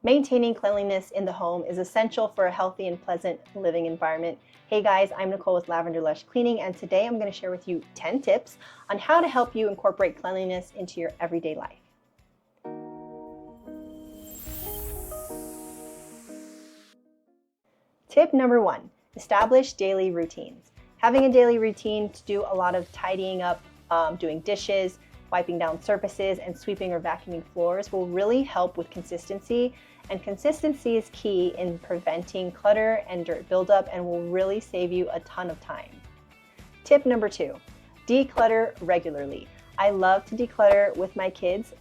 Maintaining cleanliness in the home is essential for a healthy and pleasant living environment. Hey guys, I'm Nicole with Lavender Lush Cleaning, and today I'm going to share with you 10 tips on how to help you incorporate cleanliness into your everyday life. Tip number 1, establish daily routines. Having a daily routine to do a lot of tidying up, doing dishes, wiping down surfaces, and sweeping or vacuuming floors will really help with consistency. And consistency is key in preventing clutter and dirt buildup and will really save you a ton of time. Tip number 2, declutter regularly. I love to declutter with my kids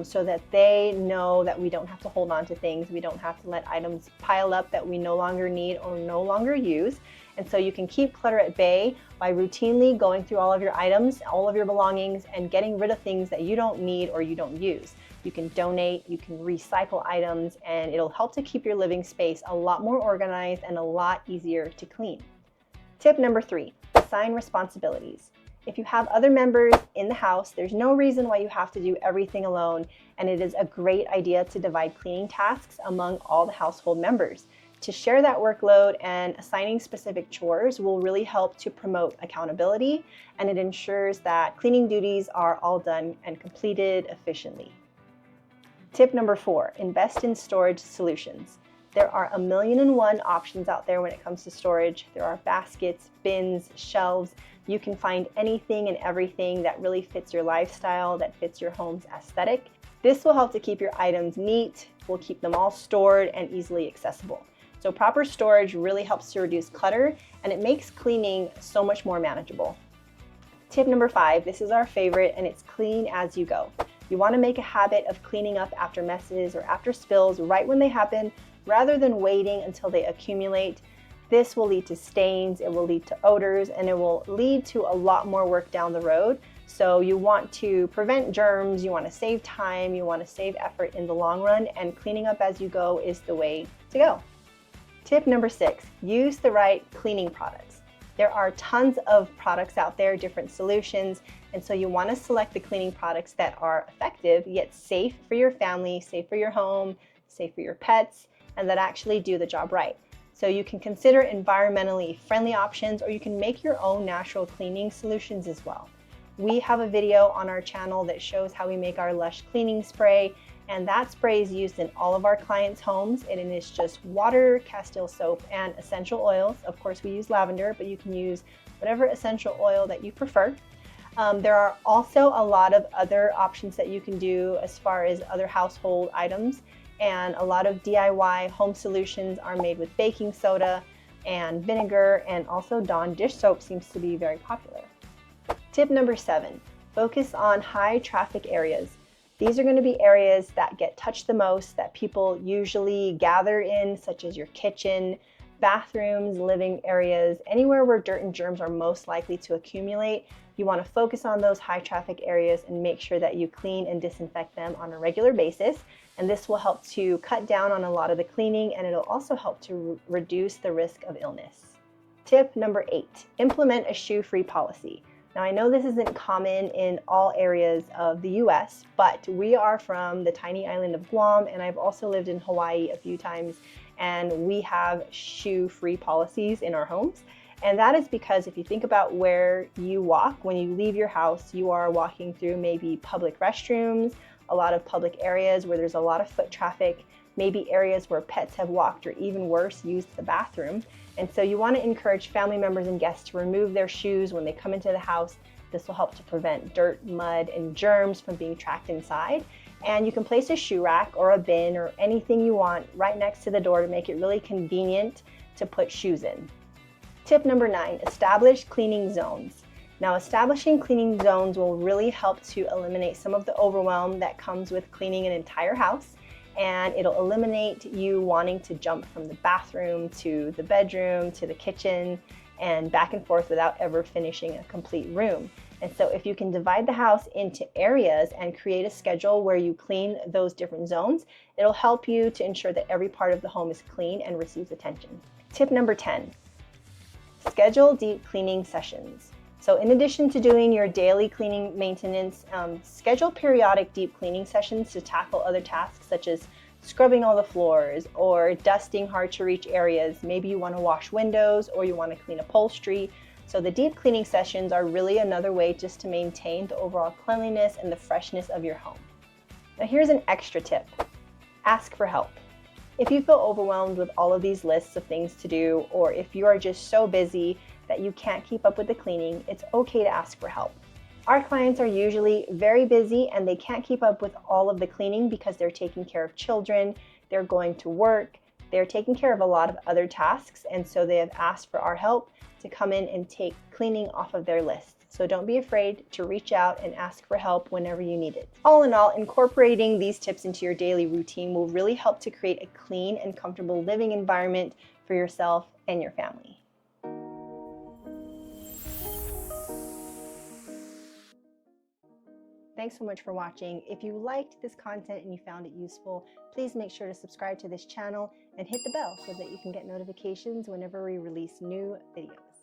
so that they know that we don't have to hold on to things. We don't have to let items pile up that we no longer need or no longer use. And so you can keep clutter at bay by routinely going through all of your items, all of your belongings, and getting rid of things that you don't need or you don't use. You can donate, you can recycle items, and it'll help to keep your living space a lot more organized and a lot easier to clean. Tip number 3, assign responsibilities. If you have other members in the house, there's no reason why you have to do everything alone, and it is a great idea to divide cleaning tasks among all the household members. To share that workload and assigning specific chores will really help to promote accountability, and it ensures that cleaning duties are all done and completed efficiently. Tip number 4, invest in storage solutions. There are 1,000,001 options out there when it comes to storage. There are baskets, bins, shelves. You can find anything and everything that really fits your lifestyle, that fits your home's aesthetic. This will help to keep your items neat, will keep them all stored and easily accessible. So proper storage really helps to reduce clutter, and it makes cleaning so much more manageable. Tip number 5, this is our favorite, and it's clean as you go. You want to make a habit of cleaning up after messes or after spills right when they happen, rather than waiting until they accumulate. This will lead to stains, it will lead to odors, and it will lead to a lot more work down the road. So you want to prevent germs, you want to save time, you want to save effort in the long run, and cleaning up as you go is the way to go. Tip number 6, use the right cleaning products. There are tons of products out there, different solutions, and so you want to select the cleaning products that are effective yet safe for your family, safe for your home, safe for your pets, and that actually do the job right. So you can consider environmentally friendly options, or you can make your own natural cleaning solutions as well. We have a video on our channel that shows how we make our Lush cleaning spray, and that spray is used in all of our clients' homes, and it is just water, Castile soap, and essential oils. Of course, we use lavender, but you can use whatever essential oil that you prefer. There are also a lot of other options that you can do as far as other household items, and a lot of DIY home solutions are made with baking soda and vinegar, and also Dawn dish soap seems to be very popular. Tip number 7, focus on high traffic areas. These are going to be areas that get touched the most, that people usually gather in, such as your kitchen, bathrooms, living areas, anywhere where dirt and germs are most likely to accumulate. You want to focus on those high traffic areas and make sure that you clean and disinfect them on a regular basis. And this will help to cut down on a lot of the cleaning, and it'll also help to reduce the risk of illness. Tip number 8, implement a shoe-free policy. Now, I know this isn't common in all areas of the US, but we are from the tiny island of Guam, and I've also lived in Hawaii a few times, and we have shoe-free policies in our homes. And that is because if you think about where you walk, when you leave your house, you are walking through maybe public restrooms, a lot of public areas where there's a lot of foot traffic, maybe areas where pets have walked, or even worse, used the bathroom. And so you want to encourage family members and guests to remove their shoes when they come into the house. This will help to prevent dirt, mud, and germs from being trapped inside. And you can place a shoe rack or a bin or anything you want right next to the door to make it really convenient to put shoes in. Tip number 9, establish cleaning zones. Now, establishing cleaning zones will really help to eliminate some of the overwhelm that comes with cleaning an entire house, and it'll eliminate you wanting to jump from the bathroom to the bedroom to the kitchen and back and forth without ever finishing a complete room. And so if you can divide the house into areas and create a schedule where you clean those different zones, it'll help you to ensure that every part of the home is clean and receives attention. Tip number 10, schedule deep cleaning sessions. So in addition to doing your daily cleaning maintenance, schedule periodic deep cleaning sessions to tackle other tasks such as scrubbing all the floors or dusting hard to reach areas. Maybe you want to wash windows or you want to clean upholstery. So the deep cleaning sessions are really another way just to maintain the overall cleanliness and the freshness of your home. Now here's an extra tip. Ask for help. If you feel overwhelmed with all of these lists of things to do, or if you are just so busy that you can't keep up with the cleaning, it's okay to ask for help. Our clients are usually very busy and they can't keep up with all of the cleaning because they're taking care of children, they're going to work, they're taking care of a lot of other tasks, and so they have asked for our help to come in and take cleaning off of their list. So don't be afraid to reach out and ask for help whenever you need it. All in all, incorporating these tips into your daily routine will really help to create a clean and comfortable living environment for yourself and your family. Thanks so much for watching. If you liked this content and you found it useful, please make sure to subscribe to this channel and hit the bell so that you can get notifications whenever we release new videos.